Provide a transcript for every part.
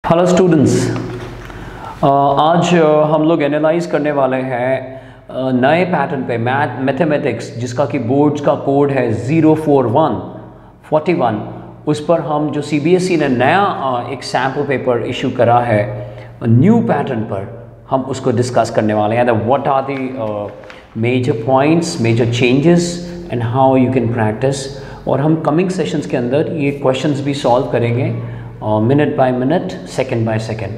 Hello students, आज हम लोग एनालाइज करने वाले हैं नए पैटर्न पे मैथमेटिक्स, जिसका कि बोर्ड्स का कोड है 04141। उस पर हम जो सीबीएसई ने नया एक सैम्पल पेपर इशू करा है न्यू पैटर्न पर, हम उसको डिस्कस करने वाले हैं। What are the major points, major changes and how you can practice. और हम कमिंग सेशंस के अंदर ये क्वेश्चंस भी सॉल्व करेंगे minute by minute, second by second.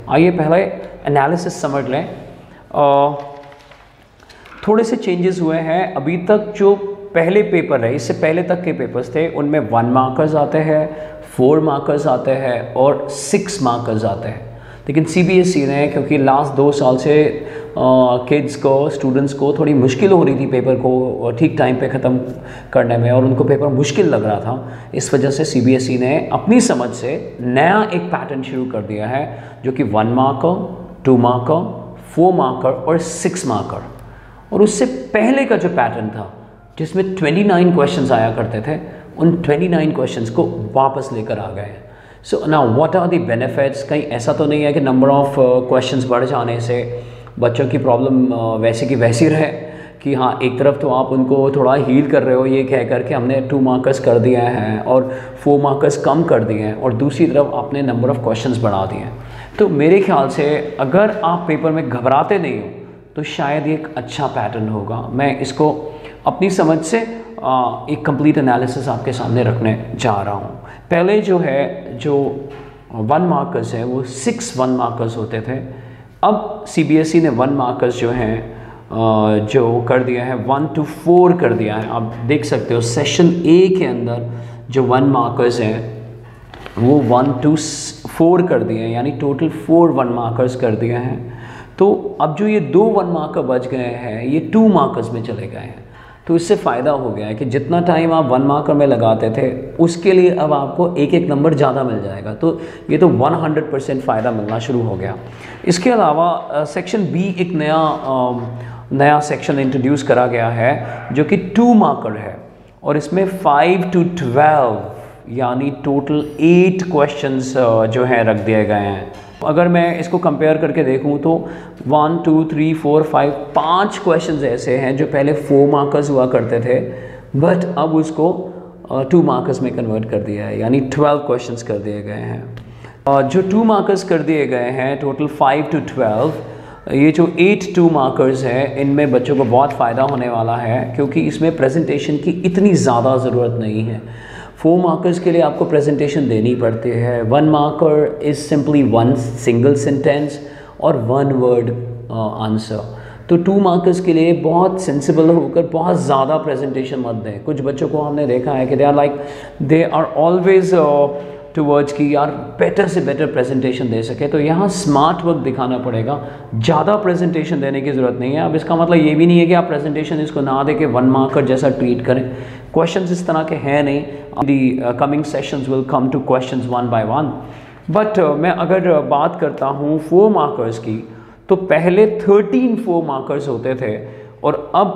आइए पहले एनालिसिस समझ लें। थोड़े से चेंजेस हुए हैं। अभी तक जो पहले पेपर है, इससे पहले तक के पेपर्स थे, उनमें 1 मार्कर्स आते हैं, 4 मार्कर्स आते हैं और 6 मार्कर्स आते हैं। लेकिन सीबीएसई ने, क्योंकि लास्ट 2 साल से किड्स को, स्टूडेंट्स को थोड़ी मुश्किल हो रही थी पेपर को ठीक टाइम पे ख़त्म करने में, और उनको पेपर मुश्किल लग रहा था, इस वजह से सीबीएसई ने अपनी समझ से नया एक पैटर्न शुरू कर दिया है, जो कि 1 मार्कर, 2 मार्कर, 4 मार्कर और 6 मार्कर। और उससे पहले का जो पैटर्न था, जिसमें 29 क्वेश्चंस आया करते थे, उन 29 क्वेश्चंस को वापस लेकर आ गए हैं। So now what are the benefits? कहीं ऐसा तो नहीं है कि नंबर ऑफ क्वेश्चंस बढ़ जाने से बच्चों की प्रॉब्लम वैसे की वैसी रहे, कि हाँ एक तरफ तो आप उनको थोड़ा हील कर रहे हो ये कह कर के हमने 2 मार्कर्स कर दिए हैं और 4 मार्कर्स कम कर दिए हैं, और दूसरी तरफ आपने नंबर ऑफ़ क्वेश्चंस बढ़ा दिए हैं। तो मेरे ख्याल से अगर आप पेपर में घबराते नहीं हो तो शायद ये एक अच्छा पैटर्न होगा। मैं इसको अपनी समझ से एक कंप्लीट एनालिसिस आपके सामने रखने जा रहा हूँ। पहले जो 1 मार्कर्स है वो 6 1 मार्कर्स होते थे। अब सीबीएसई ने 1 मार्कर्स जो हैं जो कर दिया है 1 to 4 कर दिया है। आप देख सकते हो सेशन ए के अंदर जो 1 मार्कर्स हैं वो 1 to 4 कर दिए हैं, यानी टोटल 4 1 मार्कर्स कर दिए हैं। तो अब जो ये 2 1 मार्कर बच गए हैं ये 2 मार्कर्स में चले गए हैं। तो इससे फ़ायदा हो गया है कि जितना टाइम आप 1 मार्कर में लगाते थे उसके लिए अब आपको एक एक नंबर ज़्यादा मिल जाएगा। तो ये तो 100% फ़ायदा मिलना शुरू हो गया। इसके अलावा सेक्शन बी एक नया सेक्शन इंट्रोड्यूस करा गया है, जो कि 2 मार्कर है, और इसमें 5 to 12 यानी टोटल 8 क्वेश्चंस जो हैं रख दिए गए हैं। अगर मैं इसको कंपेयर करके देखूं तो 1 2 3 4 5 5 क्वेश्चंस ऐसे हैं जो पहले 4 मार्कर्स हुआ करते थे, बट अब उसको 2 मार्कर्स में कन्वर्ट कर दिया है, यानी 12 क्वेश्चंस कर दिए गए हैं। जो 2 मार्कर्स कर दिए गए हैं टोटल 5 to 12, ये जो 8 2 मार्कर्स हैं इनमें बच्चों को बहुत फ़ायदा होने वाला है, क्योंकि इसमें प्रेजेंटेशन की इतनी ज़्यादा ज़रूरत नहीं है। 4 मार्कर्स के लिए आपको प्रेजेंटेशन देनी पड़ती है। 1 marker is simply 1 single sentence और 1 वर्ड आंसर। तो 2 मार्कर्स के लिए बहुत सेंसिबल होकर बहुत ज़्यादा प्रेजेंटेशन मत दें। कुछ बच्चों को हमने देखा है कि दे आर ऑलवेज टूवर्ड्स कि यार बेटर से बेटर प्रेजेंटेशन दे सके। तो यहाँ स्मार्ट वर्क दिखाना पड़ेगा, ज़्यादा प्रेजेंटेशन देने की ज़रूरत नहीं है। अब इसका मतलब ये भी नहीं है कि आप प्रेजेंटेशन इसको ना दे के 1 मार्कर जैसा ट्रीट करें। क्वेश्चंस इस तरह के हैं नहीं। दी coming sessions will come two questions 1 by 1। But मैं अगर बात करता हूँ 4 मार्कर्स की, तो पहले 13 4 मार्कर्स होते थे और अब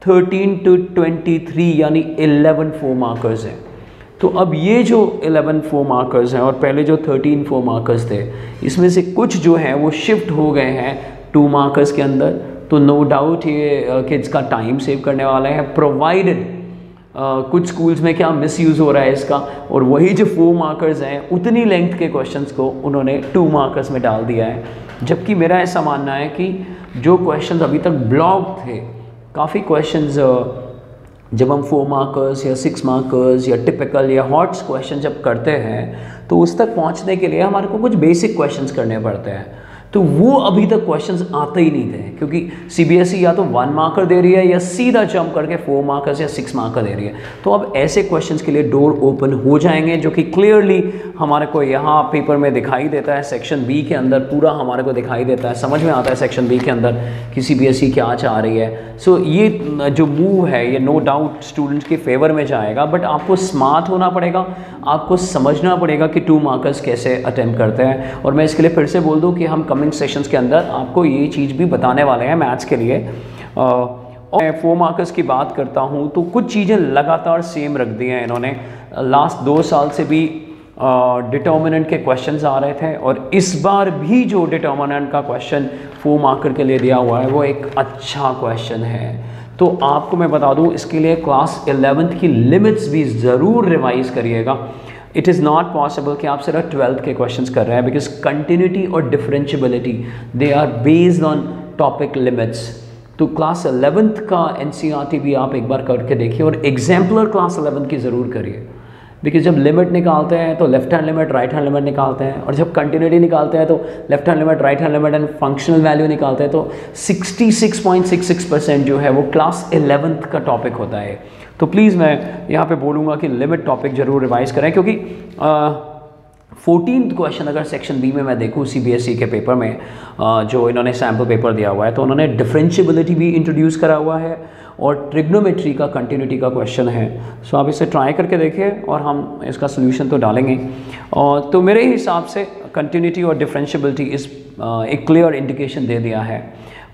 13 to 23 यानी 11 4 मार्कर्स हैं। तो अब ये जो 11 4 मार्कर्स हैं और पहले जो 13 4 मार्कर्स थे, इसमें से कुछ जो हैं वो शिफ्ट हो गए हैं 2 मार्कर्स के अंदर। तो नो डाउट ये किड्स का टाइम सेव करने वाला है, प्रोवाइडेड कुछ स्कूल्स में क्या मिसयूज़ हो रहा है इसका, और वही जो 4 मार्कर्स हैं उतनी लेंथ के क्वेश्चंस को उन्होंने 2 मार्कर्स में डाल दिया है। जबकि मेरा ऐसा मानना है कि जो क्वेश्चंस अभी तक ब्लॉक थे, काफ़ी क्वेश्चंस जब हम 4 मार्कर्स या 6 मार्कर्स या टिपिकल या हॉट्स क्वेश्चन जब करते हैं तो उस तक पहुंचने के लिए हमारे को कुछ बेसिक क्वेश्चंस करने पड़ते हैं। तो वो अभी तक क्वेश्चंस आते ही नहीं थे, क्योंकि सीबीएसई या तो 1 मार्कर दे रही है या सीधा जंप करके 4 मार्कर्स या 6 मार्कर दे रही है। तो अब ऐसे क्वेश्चंस के लिए डोर ओपन हो जाएंगे, जो कि क्लियरली हमारे को यहाँ पेपर में दिखाई देता है। सेक्शन बी के अंदर पूरा हमारे को दिखाई देता है, समझ में आता है सेक्शन बी के अंदर कि सीबीएसई क्या चाह रही है। सो ये जो मूव है ये नो डाउट स्टूडेंट्स के फेवर में जाएगा, बट आपको स्मार्ट होना पड़ेगा, आपको समझना पड़ेगा कि 2 मार्कर्स कैसे अटेम्प्ट करते हैं। और मैं इसके लिए फिर से बोल दूं कि हम कमिंग सेशंस के अंदर आपको ये चीज़ भी बताने वाले हैं मैथ्स के लिए। और 4 मार्कर्स की बात करता हूं तो कुछ चीज़ें लगातार सेम रख दी हैं इन्होंने। लास्ट 2 साल से भी डिटर्मिनेंट के क्वेश्चंस आ रहे थे, और इस बार भी जो डिटर्मिनेंट का क्वेश्चन 4 मार्कर के लिए दिया हुआ है वो एक अच्छा क्वेश्चन है। तो आपको मैं बता दूं, इसके लिए क्लास 11th की लिमिट्स भी ज़रूर रिवाइज़ करिएगा। इट इज़ नॉट पॉसिबल कि आप सिर्फ 12th के क्वेश्चंस कर रहे हैं, बिकॉज कंटिन्यूटी और differentiability they are based on topic limits. तो क्लास 11th का एनसीईआरटी भी आप एक बार करके देखिए, और एग्जाम्पलर क्लास 11th की ज़रूर करिए, बिकॉज जब लिमिट निकालते हैं तो left hand limit right hand limit निकालते हैं, और जब कंटिन्यूटी निकालते हैं तो left hand limit right hand limit and functional value निकालते हैं। तो 66.66% जो है वो क्लास 11th का टॉपिक होता है। तो प्लीज़ मैं यहाँ पे बोलूँगा कि लिमिट टॉपिक ज़रूर रिवाइज करें, क्योंकि 14th क्वेश्चन अगर सेक्शन बी में मैं देखूँ सीबीएसई के पेपर में जो इन्होंने सैम्पल पेपर दिया हुआ है, तो उन्होंने डिफरेंशियबिलिटी भी इंट्रोड्यूस करा हुआ है और ट्रिग्नोमेट्री का कंटिन्यूटी का क्वेश्चन है। सो आप इसे ट्राई करके देखिए और हम इसका सोल्यूशन तो डालेंगे। और तो मेरे हिसाब से कंटिन्यूटी और डिफरेंशियबिलिटी इस एक क्लियर इंडिकेशन दे दिया है।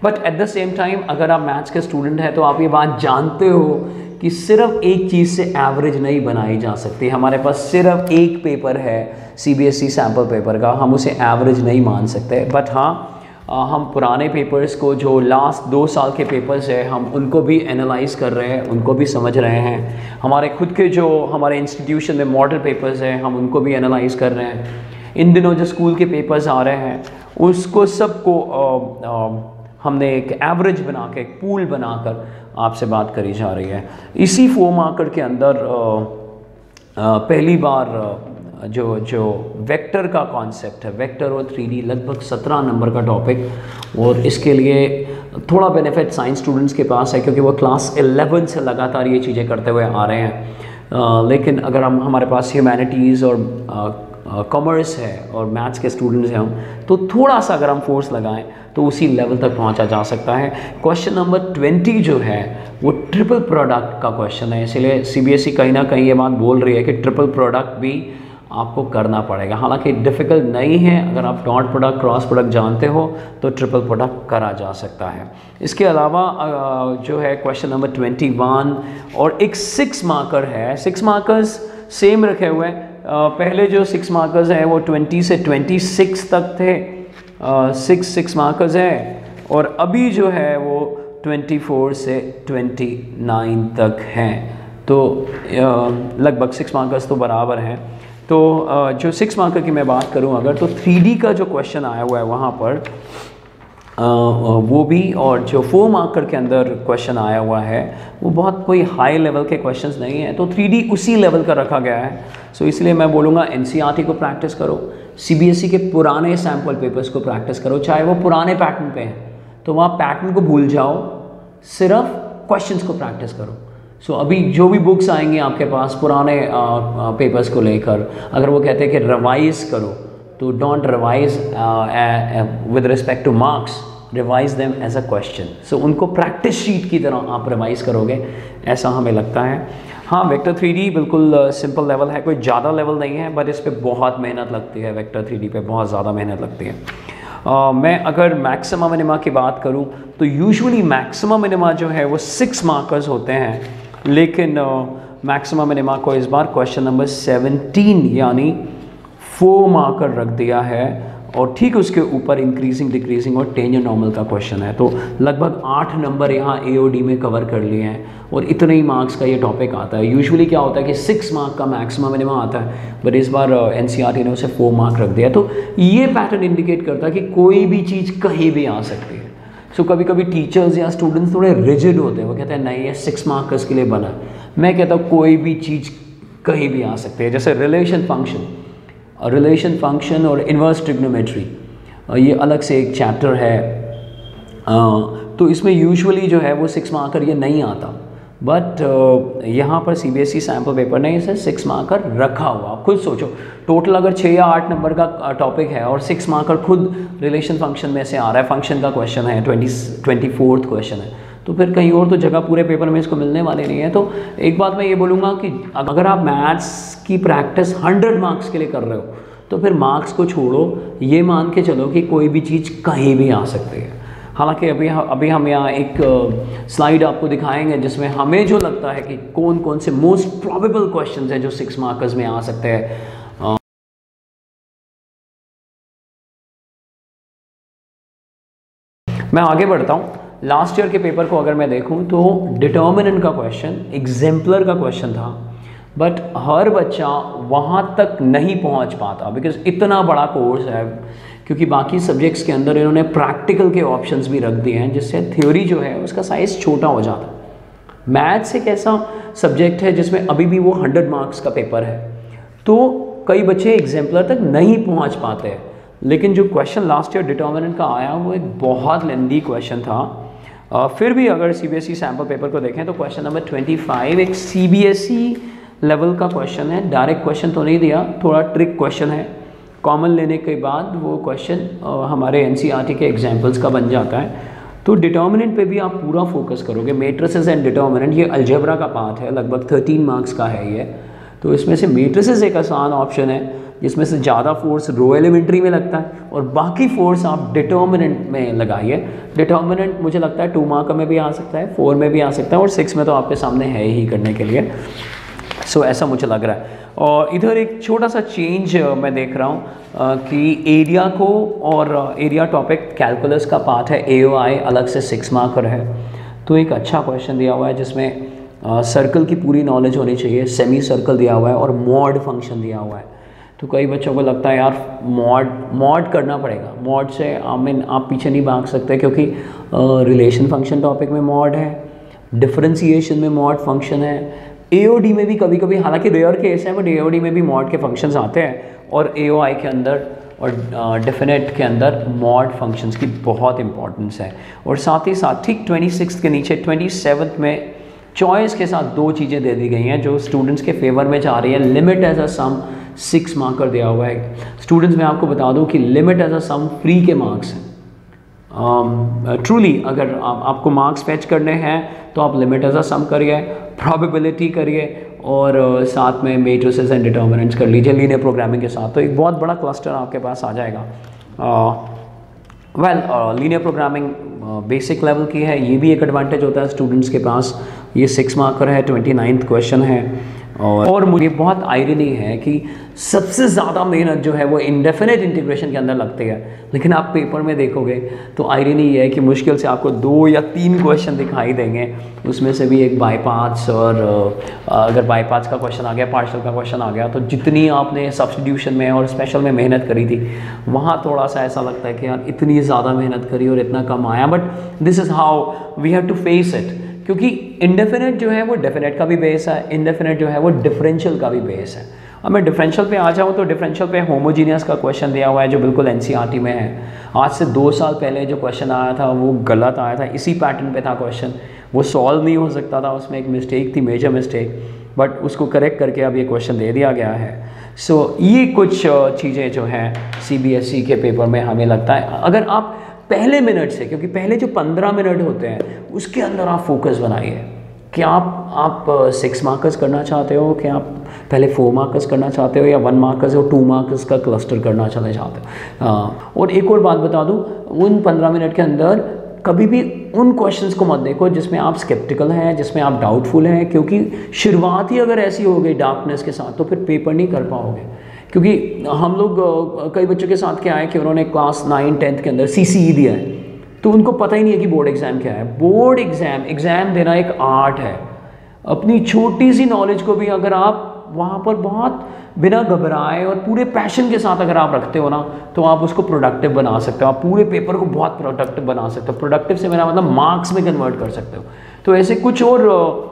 But at the same time अगर आप मैथ्स के स्टूडेंट हैं तो आप ये बात जानते हो कि सिर्फ एक चीज़ से एवरेज नहीं बनाई जा सकती। हमारे पास सिर्फ एक पेपर है सीबीएसई सैम्पल पेपर का, हम उसे एवरेज नहीं मान सकते। बट हाँ, हम पुराने पेपर्स को, जो लास्ट 2 साल के पेपर्स हैं, हम उनको भी एनालाइज कर रहे हैं, उनको भी समझ रहे हैं। हमारे खुद के जो हमारे इंस्टीट्यूशन में मॉडल पेपर्स हैं, हम उनको भी एनालाइज कर रहे हैं। इन दिनों जो स्कूल के पेपर्स आ रहे हैं उसको सबको हमने एक एवरेज बना के, एक पूल बनाकर आपसे बात करी जा रही है। इसी 4 मार्कर के अंदर पहली बार जो वेक्टर का कॉन्सेप्ट है, वेक्टर और 3D, लगभग 17 नंबर का टॉपिक, और इसके लिए थोड़ा बेनिफिट साइंस स्टूडेंट्स के पास है क्योंकि वो क्लास 11 से लगातार ये चीज़ें करते हुए आ रहे हैं। लेकिन अगर हमारे पास ह्यूमैनिटीज़ और कॉमर्स है और मैथ्स के स्टूडेंट्स हैं हम, तो थोड़ा सा अगर हम फोर्स लगाएं तो उसी लेवल तक पहुंचा जा सकता है। क्वेश्चन नंबर 20 जो है वो ट्रिपल प्रोडक्ट का क्वेश्चन है, इसलिए सीबीएसई कहीं ना कहीं ये बात बोल रही है कि ट्रिपल प्रोडक्ट भी आपको करना पड़ेगा। हालांकि डिफ़िकल्ट नहीं है, अगर आप डॉट प्रोडक्ट क्रॉस प्रोडक्ट जानते हो तो ट्रिपल प्रोडक्ट करा जा सकता है। इसके अलावा जो है क्वेश्चन नंबर 21 और एक 6 मार्कर है। 6 मार्कर्स सेम रखे हुए हैं। पहले जो 6 मार्कर्स हैं वो 20 से 26 तक थे, 6 मार्कर्स हैं, और अभी जो है वो 24 से 29 तक हैं। तो लगभग 6 मार्कर्स तो बराबर हैं। तो जो 6 मार्कर की मैं बात करूं अगर, तो 3D का जो क्वेश्चन आया हुआ है वहाँ पर वो भी, और जो 4 मार्कर के अंदर क्वेश्चन आया हुआ है वो बहुत कोई हाई लेवल के क्वेश्चंस नहीं है, तो 3D उसी लेवल का रखा गया है। सो इसलिए मैं बोलूँगा एनसीईआरटी को प्रैक्टिस करो, सीबीएसई के पुराने सैम्पल पेपर्स को प्रैक्टिस करो, चाहे वो पुराने पैटर्न पे हैं तो वहाँ पैटर्न को भूल जाओ, सिर्फ क्वेश्चंस को प्रैक्टिस करो। सो अभी जो भी बुक्स आएंगी आपके पास पुराने पेपर्स को लेकर, अगर वो कहते हैं कि रिवाइज करो, तो don't revise with respect to marks, revise them as a question. So उनको प्रैक्टिस शीट की तरह आप रिवाइज करोगे, ऐसा हमें लगता है। हाँ, वेक्टर 3D बिल्कुल सिंपल लेवल है, कोई ज़्यादा लेवल नहीं है, बट इस पर बहुत मेहनत लगती है। वेक्टर 3D पे बहुत ज़्यादा मेहनत लगती है। मैं अगर मैक्सिमा मिनिमा की बात करूं तो यूजुअली मैक्सिमा मिनिमा जो है वो 6 मार्कर्स होते हैं, लेकिन मैक्सिमा मिनिमा को इस बार क्वेश्चन नंबर 17 यानी 4 मार्कर रख दिया है, और ठीक उसके ऊपर इंक्रीजिंग डिक्रीजिंग और टेंजेंट नॉर्मल का क्वेश्चन है। तो लगभग 8 नंबर यहाँ AOD में कवर कर लिए हैं, और इतने ही मार्क्स का ये टॉपिक आता है। यूजुअली क्या होता है कि 6 मार्क का मैक्सिमा मिनिमा आता है, बट इस बार एनसीईआरटी ने उसे 4 मार्क रख दिया। तो ये पैटर्न इंडिकेट करता है कि कोई भी चीज़ कहीं भी आ सकती है। सो कभी कभी टीचर्स या स्टूडेंट्स थोड़े रिजिड होते हैं, वो कहते हैं नहीं ये 6 मार्कर्स के लिए बना है। मैं कहता हूँ कोई भी चीज़ कहीं भी आ सकती है, जैसे रिलेशन फंक्शन और इन्वर्स ट्रिग्नोमेट्री, ये अलग से एक चैप्टर है। तो इसमें यूजुअली जो है वो 6 मार्कर ये नहीं आता, बट यहाँ पर CBSE सैम्पल पेपर ने इसे 6 मार्कर रखा हुआ। आप खुद सोचो, टोटल अगर 6 या 8 नंबर का टॉपिक है और 6 मार्कर खुद रिलेशन फंक्शन में से आ रहा है, फंक्शन का क्वेश्चन है, 24th क्वेश्चन है, तो फिर कहीं और तो जगह पूरे पेपर में इसको मिलने वाले नहीं है। तो एक बात मैं ये बोलूँगा कि अगर आप मैथ्स की प्रैक्टिस 100 मार्क्स के लिए कर रहे हो तो फिर मार्क्स को छोड़ो, ये मान के चलो कि कोई भी चीज़ कहीं भी आ सकती है। हालांकि अभी हम यहाँ एक स्लाइड आपको दिखाएंगे जिसमें हमें जो लगता है कि कौन कौन से मोस्ट प्रोबेबल क्वेश्चंस हैं जो 6 मार्कर्स में आ सकते हैं। मैं आगे बढ़ता हूँ। लास्ट ईयर के पेपर को अगर मैं देखूँ तो डिटर्मिनेंट का क्वेश्चन एग्जाम्पलर का क्वेश्चन था, बट हर बच्चा वहाँ तक नहीं पहुँच पाता बिकॉज इतना बड़ा कोर्स है, क्योंकि बाकी सब्जेक्ट्स के अंदर इन्होंने प्रैक्टिकल के ऑप्शंस भी रख दिए हैं जिससे थ्योरी जो है उसका साइज़ छोटा हो जाता है। मैथ्स एक ऐसा सब्जेक्ट है जिसमें अभी भी वो 100 मार्क्स का पेपर है, तो कई बच्चे एग्जाम्पलर तक नहीं पहुंच पाते हैं। लेकिन जो क्वेश्चन लास्ट ईयर डिटर्मिनेंट का आया वो एक बहुत लेंदी क्वेश्चन था। फिर भी अगर CBSE सैम्पल पेपर को देखें तो क्वेश्चन नंबर 25 एक CBSE लेवल का क्वेश्चन है। डायरेक्ट क्वेश्चन तो नहीं दिया, थोड़ा ट्रिक क्वेश्चन है। कॉमन लेने के बाद वो क्वेश्चन हमारे NCERT के एग्जाम्पल्स का बन जाता है। तो डिटर्मिनेंट पे भी आप पूरा फोकस करोगे। मैट्रिसेस एंड डिटर्मिनेंट ये अलजेब्रा का पार्ट है, लगभग 13 मार्क्स का है ये। तो इसमें से मैट्रिसेस एक आसान ऑप्शन है जिसमें से ज़्यादा फोर्स रो एलिमेंट्री में लगता है और बाकी फोर्स आप डिटर्मिनेंट में लगाइए। डिटर्मिनेंट मुझे लगता है 2 मार्क में भी आ सकता है, 4 में भी आ सकता है और 6 में तो आपके सामने है ही करने के लिए। सो ऐसा मुझे लग रहा है। और इधर एक छोटा सा चेंज मैं देख रहा हूँ कि एरिया को और एरिया टॉपिक कैलकुलस का पार्ट है, AOI अलग से 6 मार्कर है। तो एक अच्छा क्वेश्चन दिया हुआ है जिसमें सर्कल की पूरी नॉलेज होनी चाहिए, सेमी सर्कल दिया हुआ है और मॉड फंक्शन दिया हुआ है। तो कई बच्चों को लगता है यार मॉड करना पड़ेगा, मॉड से आप पीछे नहीं भाग सकते क्योंकि रिलेशन फंक्शन टॉपिक में मॉड है, डिफरेंशिएशन में मॉड फंक्शन है, AOD में भी कभी कभी, हालांकि रेयर केस है बट AOD में भी मॉड के फंक्शंस आते हैं और AOI के अंदर और डेफिनेट के अंदर मॉड फंक्शंस की बहुत इंपॉर्टेंस है। और साथ ही साथ ठीक 26 के नीचे 27 में चॉइस के साथ 2 चीज़ें दे दी गई हैं जो स्टूडेंट्स के फेवर में जा रही है। Limit as a sum 6 marker दिया हुआ है। स्टूडेंट्स मैं आपको बता दूं कि limit as a sum free के मार्क्स हैं। ट्रूली अगर आपको मार्क्स फैच करने हैं तो आप लिमिट एज अ सम करिए, प्रोबेबिलिटी करिए और साथ में मैट्रिसेस एंड डिटर्मिनेंट्स कर लीजिए लीनियर प्रोग्रामिंग के साथ, तो एक बहुत बड़ा क्लस्टर आपके पास आ जाएगा। लीनियर प्रोग्रामिंग बेसिक लेवल की है, ये भी एक एडवांटेज होता है स्टूडेंट्स के पास। ये 6 मार्कर है, 29th क्वेश्चन है। और मुझे बहुत आयरनी है कि सबसे ज़्यादा मेहनत जो है वो इंडेफिनेट इंटीग्रेशन के अंदर लगती है, लेकिन आप पेपर में देखोगे तो आयरनी ये है कि मुश्किल से आपको 2 या 3 क्वेश्चन दिखाई देंगे, उसमें से भी एक बाई पार्ट्स, और अगर बाई पार्ट्स का क्वेश्चन आ गया, पार्शियल का क्वेश्चन आ गया, तो जितनी आपने सब्स्टिट्यूशन में और स्पेशल में मेहनत करी थी वहाँ थोड़ा सा ऐसा लगता है कि यार इतनी ज़्यादा मेहनत करी और इतना कम आया। But this is how we have to face it, क्योंकि इंडेफिनेट जो है वो डेफिनेट का भी बेस है, इंडेफिनेट जो है वो डिफरेंशियल का भी बेस है। अब मैं डिफरेंशियल पे आ जाऊँ तो डिफरेंशियल पे होमोजीनियस का क्वेश्चन दिया हुआ है जो बिल्कुल NCERT में है। आज से 2 साल पहले जो क्वेश्चन आया था वो गलत आया था, इसी पैटर्न पे था क्वेश्चन, वो सॉल्व नहीं हो सकता था, उसमें एक मिस्टेक थी, मेजर मिस्टेक, बट उसको करेक्ट करके अब ये क्वेश्चन दे दिया गया है। सो ये कुछ चीज़ें जो हैं CBSE के पेपर में हमें लगता है अगर आप पहले मिनट से, क्योंकि पहले जो 15 मिनट होते हैं उसके अंदर आप फोकस बनाइए कि आप 6 मार्कर्स करना चाहते हो, कि आप पहले 4 मार्कर्स करना चाहते हो, या 1 मार्कर्स और 2 मार्कर्स का क्लस्टर करना चाहते हो। और एक और बात बता दूं, उन 15 मिनट के अंदर कभी भी उन क्वेश्चंस को मत देखो जिसमें आप स्केप्टिकल हैं, जिसमें आप डाउटफुल हैं, क्योंकि शुरुआत ही अगर ऐसी हो गई डार्कनेस के साथ तो फिर पेपर नहीं कर पाओगे। क्योंकि हम लोग कई बच्चों के साथ क्या है कि उन्होंने क्लास 9, 10th के अंदर CCE दिया है, तो उनको पता ही नहीं है कि बोर्ड एग्ज़ाम क्या है। बोर्ड एग्ज़ाम देना एक आर्ट है। अपनी छोटी सी नॉलेज को भी अगर आप वहाँ पर बहुत बिना घबराए और पूरे पैशन के साथ अगर आप रखते हो ना, तो आप उसको प्रोडक्टिव बना सकते हो। आप पूरे पेपर को बहुत प्रोडक्टिव बना सकते हो। प्रोडक्टिव से मेरा मतलब मार्क्स में कन्वर्ट कर सकते हो। तो ऐसे कुछ और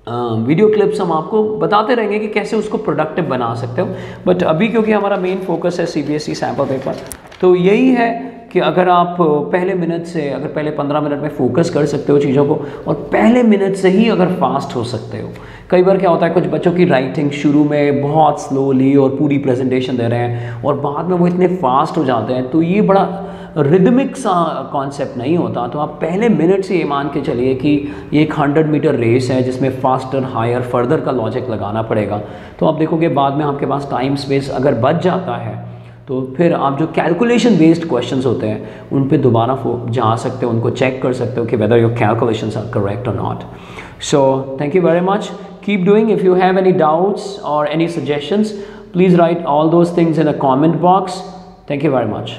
वीडियो क्लिप्स हम आपको बताते रहेंगे कि कैसे उसको प्रोडक्टिव बना सकते हो। बट अभी क्योंकि हमारा मेन फोकस है CBSE सैम्पल पेपर, तो यही है कि अगर आप पहले मिनट से, अगर पहले 15 मिनट में फोकस कर सकते हो चीज़ों को, और पहले मिनट से ही अगर फास्ट हो सकते हो। कई बार क्या होता है, कुछ बच्चों की राइटिंग शुरू में बहुत स्लोली और पूरी प्रेजेंटेशन दे रहे हैं और बाद में वो इतने फास्ट हो जाते हैं, तो ये बड़ा रिदमिक सा कॉन्सेप्ट नहीं होता। तो आप पहले मिनट से ये मान के चलिए कि ये एक 100 मीटर रेस है जिसमें फास्टर, हायर, फर्दर का लॉजिक लगाना पड़ेगा। तो आप देखोगे बाद में आपके पास टाइम स्पेस अगर बच जाता है तो फिर आप जो कैलकुलेशन बेस्ड क्वेश्चंस होते हैं उन पे दोबारा जा सकते हो, उनको चेक कर सकते हो कि whether your calculations are correct और not. So thank you very much, keep doing. If you have any doubts और any suggestions, please write all those things in the comment box. Thank you very much.